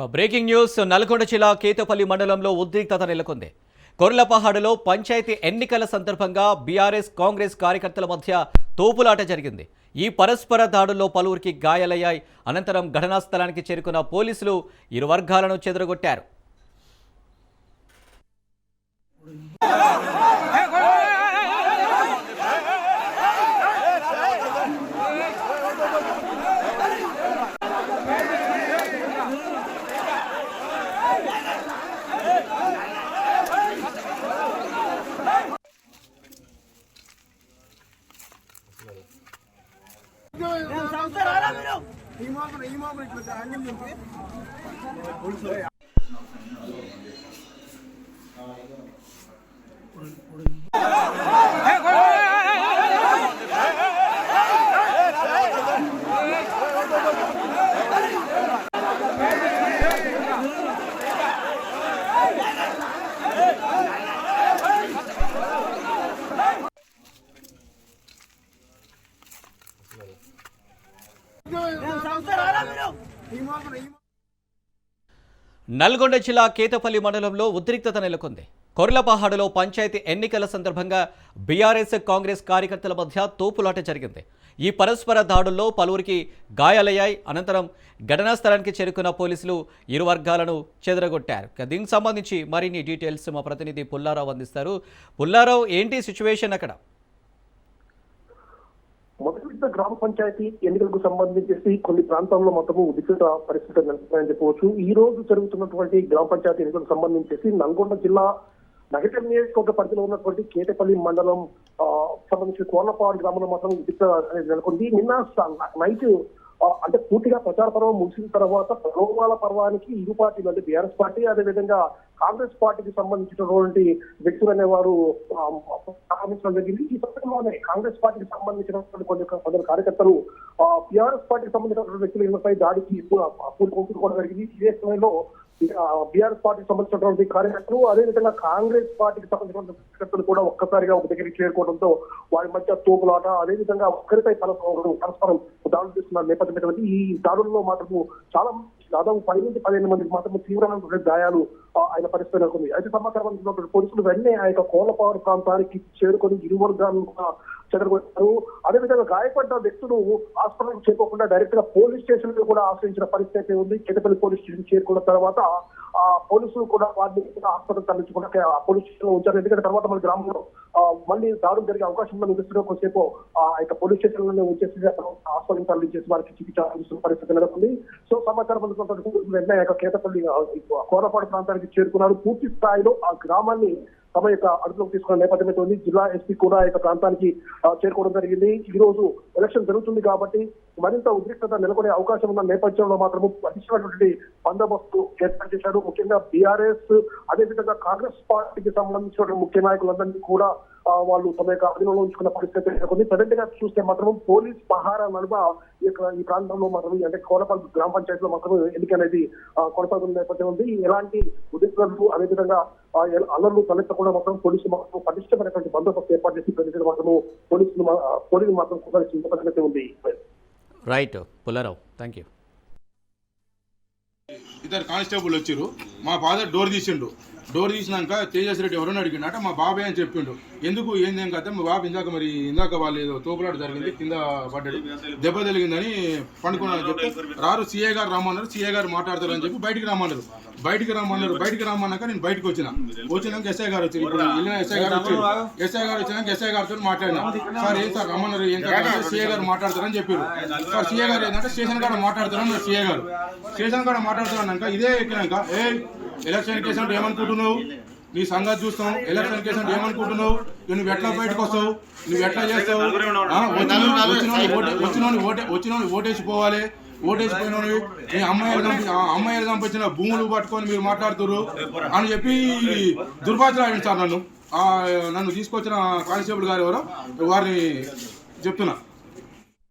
Breaking news Nalgonda జిల్లా కేతపల్లి మండలంలో ఉద్రిక్తత నెలకొంది. కొర్లపహాడులో పంచాయతీ ఎన్నికల సందర్భంగా బీఆర్ఎస్ కాంగ్రెస్ కార్యకర్తల మధ్య తోపులాట జరిగింది. ఈ పరస్పర దాడుల్లో పలువురికి గాయాలయ్యాయి. అనంతరం ఘటనా స్థలానికి చేరుకున్న పోలీసులు ఇరు వర్గాలను చెదరగొట్టారు. నల్గొండ జిల్లా కేతపల్లి మండలంలో ఉద్రిక్తత నెలకొంది. కొర్లపహాడులో పంచాయతీ ఎన్నికల సందర్భంగా బీఆర్ఎస్ కాంగ్రెస్ కార్యకర్తల మధ్య తోపులాట జరిగింది. ఈ పరస్పర దాడుల్లో పలువురికి గాయాలయ్యాయి. అనంతరం ఘటనా స్థలానికి చేరుకున్న పోలీసులు ఇరు వర్గాలను చెదరగొట్టారు. దీనికి సంబంధించి మరిన్ని డీటెయిల్స్ మా ప్రతినిధి పుల్లారావు అందిస్తారు. పుల్లారావు, ఏంటి సిచ్యువేషన్ అక్కడ? మొదటి విడత గ్రామ పంచాయతీ ఎన్నికలకు సంబంధించి కొన్ని ప్రాంతాల్లో మొత్తము ఉద్రిక్త పరిస్థితులు నెలకొన్నాయని చెప్పవచ్చు. ఈ రోజు జరుగుతున్నటువంటి గ్రామ పంచాయతీ ఎన్నికలకు సంబంధించి నల్గొండ జిల్లా నగర నియోజకవర్గ పరిధిలో ఉన్నటువంటి కేతపల్లి మండలం సంబంధించిన కోర్లపాడు గ్రామంలో మాత్రం ఉద్రిక్త నెలకొంది. నిన్న నైట్ అంటే పూర్తిగా ప్రచార పర్వం ముగిసిన తర్వాత ప్రలోభాల పర్వానికి ఇరు పార్టీలు అంటే బీఆర్ఎస్ పార్టీ అదేవిధంగా కాంగ్రెస్ పార్టీకి సంబంధించినటువంటి వ్యక్తులు అనేవారు ప్రారంభించడం జరిగింది. ఈ సమయంలోనే కాంగ్రెస్ పార్టీకి సంబంధించినటువంటి కొందరు కార్యకర్తలు బీఆర్ఎస్ పార్టీకి సంబంధించినటువంటి వ్యక్తులు ఇళ్లపై దాడికి పూనుకోవడం జరిగింది. ఇదే సమయంలో బీఆర్ఎస్ పార్టీకి సంబంధించినటువంటి కార్యకర్తలు అదేవిధంగా కాంగ్రెస్ పార్టీకి సంబంధించిన కార్యకర్తలు కూడా ఒక్కసారిగా ఒక దగ్గరికి చేరుకోవడంతో వారి మధ్య తోపులాట అదేవిధంగా ఒక్కరిపై పరస్పరం దాడులు చేస్తున్న నేపథ్యం. ఈ దాడుల్లో మాత్రము చాలా దాదాపు 10 నుంచి 15 మందికి మాత్రం తీవ్రమైన గాయాలు ఆయన పరిస్థితి నెలకొంది. అయితే సమాచారం అందుతున్నటువంటి పోలీసులు వెంటనే ఆ యొక్క కోర్లపాడు ప్రాంతానికి చేరుకొని ఇరు వర్గాలను చెదరగొట్టారు. అదేవిధంగా గాయపడ్డ వ్యక్తులు హాస్పిటల్కి చేరుకోకుండా డైరెక్ట్ గా పోలీస్ స్టేషన్ కూడా ఆశ్రయించిన పరిస్థితి అయితే ఉంది. కేతపల్లి పోలీస్ స్టేషన్ చేరుకున్న తర్వాత ఆ పోలీసులు కూడా వారిని హాస్పిటల్ తరలించకుండా పోలీస్ స్టేషన్ లో ఉంచారు. ఎందుకంటే తర్వాత మన గ్రామంలో మళ్ళీ దాడులు జరిగే అవకాశం ఉందని కొద్దిసేపు ఆ యొక్క పోలీస్ స్టేషన్ లోనే ఉంచేసి హాస్పిటల్ తరలించేసి వారికి చికిత్స అందిస్తున్న పరిస్థితి నెలకొంది. సో సమాచారం అందుతున్నటువంటి వెంటనే యొక్క కేతపల్లి కోరపాడు ప్రాంతానికి చేరుకున్నారు. పూర్తి స్థాయిలో ఆ గ్రామాన్ని తమ యొక్క అదుపులోకి తీసుకున్న నేపథ్యం అయితే ఉంది. జిల్లా ఎస్పీ కూడా యొక్క ప్రాంతానికి చేరుకోవడం జరిగింది. ఈ రోజు ఎలక్షన్ జరుగుతుంది కాబట్టి మరింత ఉద్రిక్తత నెలకొనే అవకాశం ఉన్న నేపథ్యంలో మాత్రము పటిష్టమైనటువంటి బందోబస్తు ఏర్పాటు చేశారు. ముఖ్యంగా బీఆర్ఎస్ అదేవిధంగా కాంగ్రెస్ పార్టీకి సంబంధించిన ముఖ్య నాయకులందరినీ కూడా వాళ్ళు తమ యొక్క అధీనంలో ఉంచుకున్న పరిస్థితి నెలకొంది. ప్రజెంట్ గా చూస్తే మాత్రం పోలీస్ పహారా నడుమ ఈ ప్రాంతంలో మాత్రం అంటే కోరపల్లి గ్రామ పంచాయతీలో మాత్రం ఎన్నిక అనేది కొనసాగుతున్న నేపథ్యం ఉంది. ఎలాంటి ఉద్రిక్తలు అదేవిధంగా అల్లర్లు తలెత్తకుండా మాత్రం పోలీసులు మాత్రం పటిష్టమైనటువంటి బందోబస్తు ఏర్పాటు చేసి ప్రజలు మాత్రం పోలీసులు మాత్రం కొనసాగించిన పరిస్థితి ఉంది. Right Pullarao, thank you. ఇద్దరు కానిస్టేబుల్ వచ్చారు. మా ఫాదర్ డోర్ తీసిండు. డోర్ తీసినాక తేజస్ రెడ్డి ఎవరైనా అడిగిండట మా బాబాయ్ అని చెప్పిండు. ఎందుకు ఏందేం కదా మా బాబు ఇందాక వాళ్ళు ఏదో తోపులాట జరిగింది, కింద పడ్డాడు, దెబ్బ తెలిగిందని పండుకున్నారని చెప్పి రారు సీఏ గారు రమ్మన్నారు. సీఏ గారు మాట్లాడతారని చెప్పి బయటికి రమ్మన్నారు. బయటికి రమ్మన్నాక నేను బయటకు వచ్చినాక ఎస్ఐ గారు వచ్చారు. ఇప్పుడు వెళ్ళిన ఎస్ఐ గారు వచ్చినాక ఎస్ఐ గారితో మాట్లాడినా. సార్ ఏం సార్ రమ్మన్నారు, ఏం సీఏ గారు మాట్లాడతారని చెప్పారు. సార్ సీఏ గారు ఏంటంటే స్టేషన్ కాడ మాట్లాడతారని సీఏ గారు స్టేషన్ కాడ మాట్లాడుతున్నాక ఇదే ఎక్కినాక ఎలక్షన్ కేసు అంటే ఏమనుకుంటున్నావు, నీ సంగతి చూస్తాం, ఎలక్షన్ కేసు అంటే ఏమనుకుంటున్నావు, నువ్వు ఎట్లా బయటకు వస్తావు, నువ్వు ఎట్లా చేస్తావు, వచ్చినోని ఓటేసి పోవాలి, ఓటేసిపోయిన ఈ అమ్మాయిలు పంపించిన భూములు పట్టుకొని మీరు మాట్లాడుతున్నారు అని చెప్పి దుర్భాషలాడింది సార్. నన్ను తీసుకొచ్చిన కానిస్టేబుల్ గారు ఎవరో వారిని చెప్తున్నా.